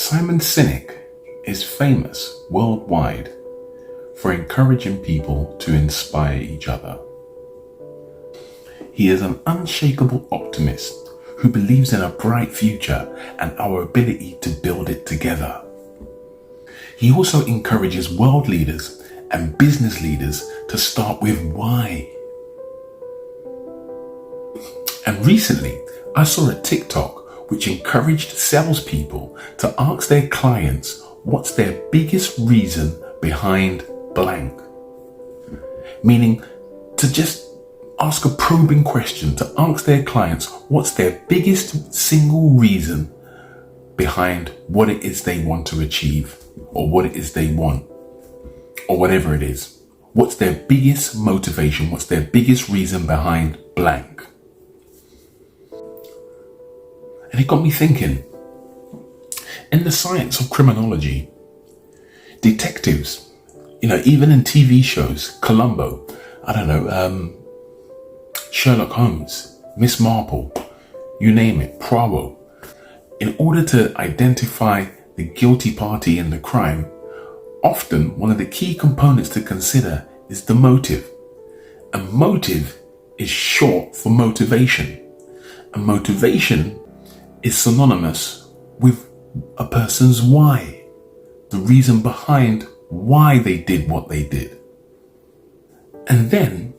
Simon Sinek is famous worldwide for encouraging people to inspire each other. He is an unshakable optimist who believes in a bright future and our ability to build it together. He also encourages world leaders and business leaders to start with why. And recently, I saw a TikTok which encouraged salespeople to ask their clients what's their biggest reason behind blank. Meaning to just ask a probing question, to ask their clients what's their biggest single reason behind what it is they want to achieve, or what it is they want, or whatever it is. What's their biggest motivation? What's their biggest reason behind blank? And it got me thinking. In the science of criminology, detectives, even in TV shows, Columbo, Sherlock Holmes, Miss Marple, you name it, Poirot, in order to identify the guilty party in the crime, often one of the key components to consider is the motive. And motive is short for motivation. And motivation is synonymous with a person's why, the reason behind why they did what they did. And then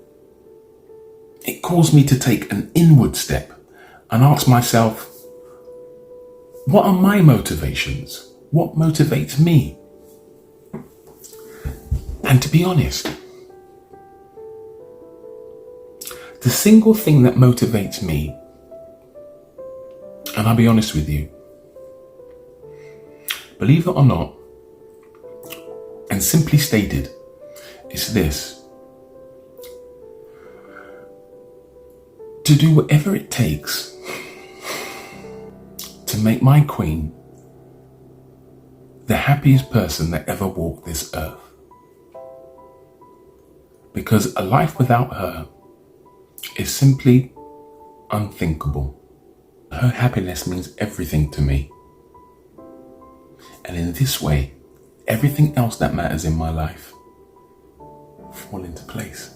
it caused me to take an inward step and ask myself, what are my motivations? What motivates me? And to be honest, the single thing that motivates me, and I'll be honest with you, believe it or not, and simply stated, is this: to do whatever it takes to make my queen the happiest person that ever walked this earth. Because a life without her is simply unthinkable. Her happiness means everything to me. And in this way, everything else that matters in my life fall into place.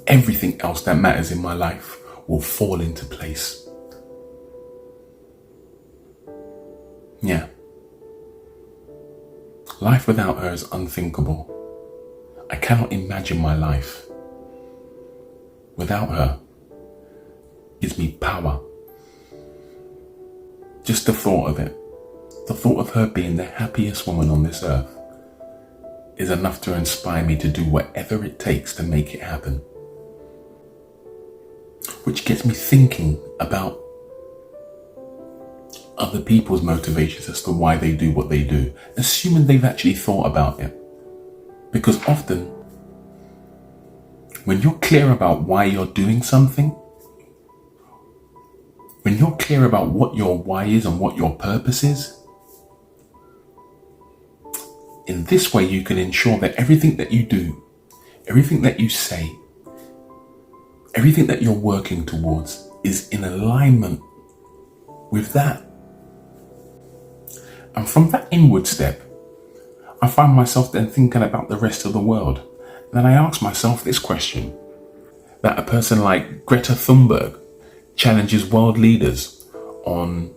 Everything else that matters in my life will fall into place. Yeah. Life without her is unthinkable. I cannot imagine my life without her. It gives me power. Just the thought of it, the thought of her being the happiest woman on this earth, is enough to inspire me to do whatever it takes to make it happen. Which gets me thinking about other people's motivations as to why they do what they do, assuming they've actually thought about it. Because often, when you're clear about why you're doing something, when you're clear about what your why is and what your purpose is, in this way you can ensure that everything that you do, everything that you say, everything that you're working towards is in alignment with that. And from that inward step, I find myself then thinking about the rest of the world. And then I ask myself this question, that a person like Greta Thunberg challenges world leaders on,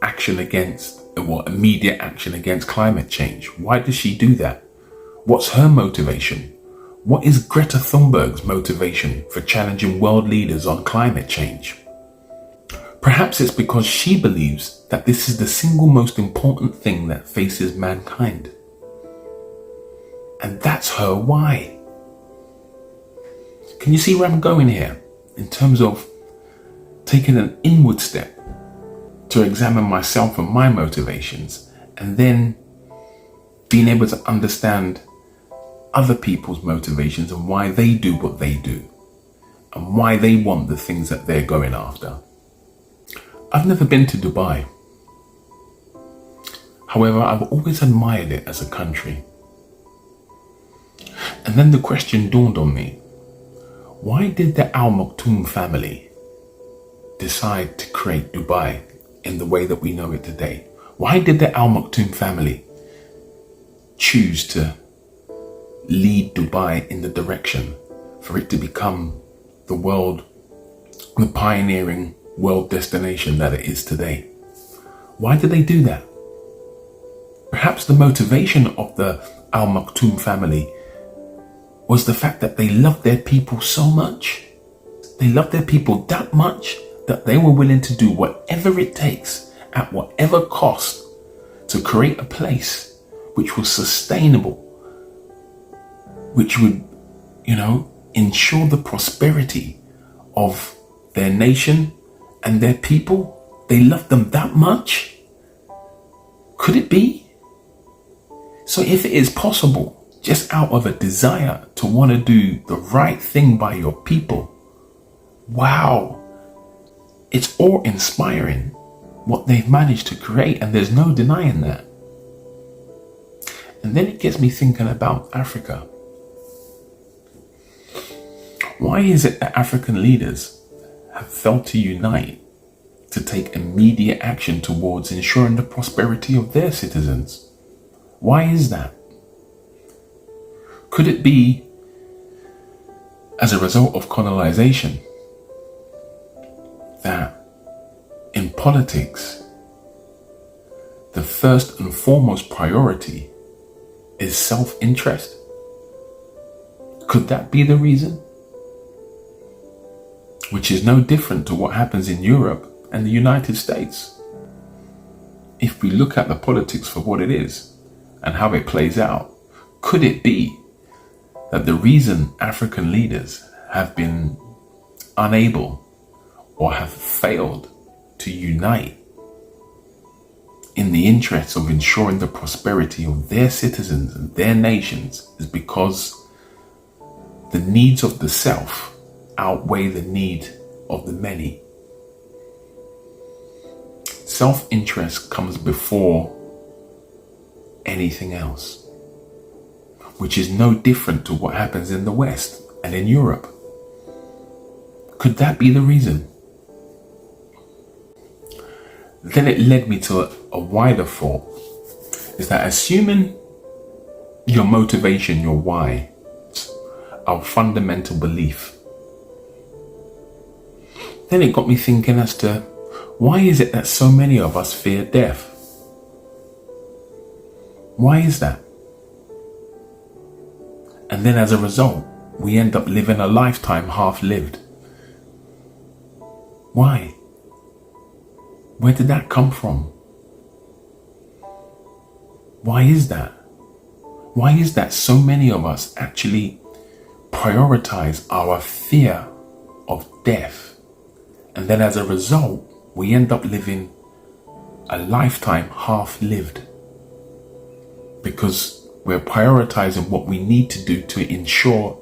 action against, immediate action against climate change. Why does she do that? What's her motivation? What is Greta Thunberg's motivation for challenging world leaders on climate change? Perhaps it's because she believes that this is the single most important thing that faces mankind. And that's her why. Can you see where I'm going here? In terms of taking an inward step to examine myself and my motivations, and then being able to understand other people's motivations and why they do what they do and why they want the things that they're going after. I've never been to Dubai. However, I've always admired it as a country. And then the question dawned on me, why did the Al Maktoum family decide to create Dubai in the way that we know it today? Why did the Al Maktoum family choose to lead Dubai in the direction for it to become the pioneering world destination that it is today? Why did they do that? Perhaps the motivation of the Al Maktoum family was the fact that they loved their people so much. They loved their people that much that they were willing to do whatever it takes at whatever cost to create a place which was sustainable, which would, ensure the prosperity of their nation and their people. They loved them that much. Could it be? So if it is possible, just out of a desire to want to do the right thing by your people, wow, it's awe-inspiring what they've managed to create, and there's no denying that. And then it gets me thinking about Africa. Why is it that African leaders have failed to unite to take immediate action towards ensuring the prosperity of their citizens? Why is that? Could it be as a result of colonization that in politics, the first and foremost priority is self-interest? Could that be the reason? Which is no different to what happens in Europe and the United States. If we look at the politics for what it is and how it plays out, could it be that the reason African leaders have been unable or have failed to unite in the interests of ensuring the prosperity of their citizens and their nations is because the needs of the self outweigh the need of the many? Self-interest comes before anything else, which is no different to what happens in the West and in Europe. Could that be the reason? Then it led me to a wider thought, is that assuming your motivation, your why, our fundamental belief, then it got me thinking as to why is it that so many of us fear death? Why is that? And then as a result, we end up living a lifetime half-lived. Why? Where did that come from? Why is that? Why is that so many of us actually prioritize our fear of death? And then as a result, we end up living a lifetime half-lived because we're prioritizing what we need to do to ensure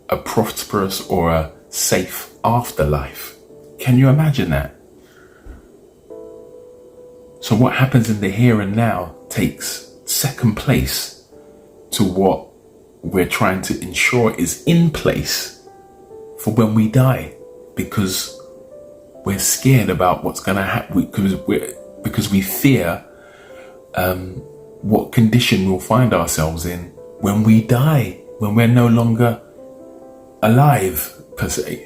a prosperous or a safe afterlife. Can you imagine that? So what happens in the here and now takes second place to what we're trying to ensure is in place for when we die, because we're scared about what's going to happen, because we fear what condition we'll find ourselves in when we die, when we're no longer alive per se.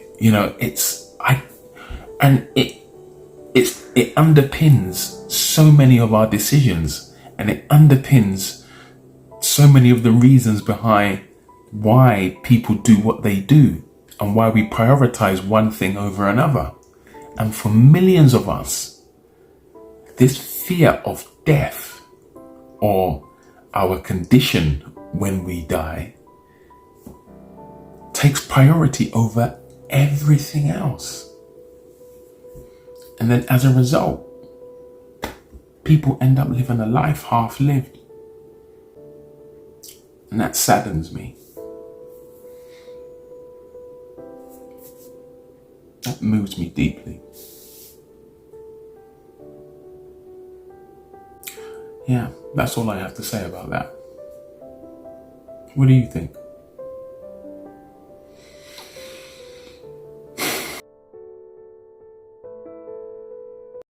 It underpins so many of our decisions, and it underpins so many of the reasons behind why people do what they do and why we prioritize one thing over another. And for millions of us, this fear of death or our condition when we die takes priority over everything else. And then as a result, people end up living a life half-lived. And that saddens me. That moves me deeply. Yeah, that's all I have to say about that. What do you think?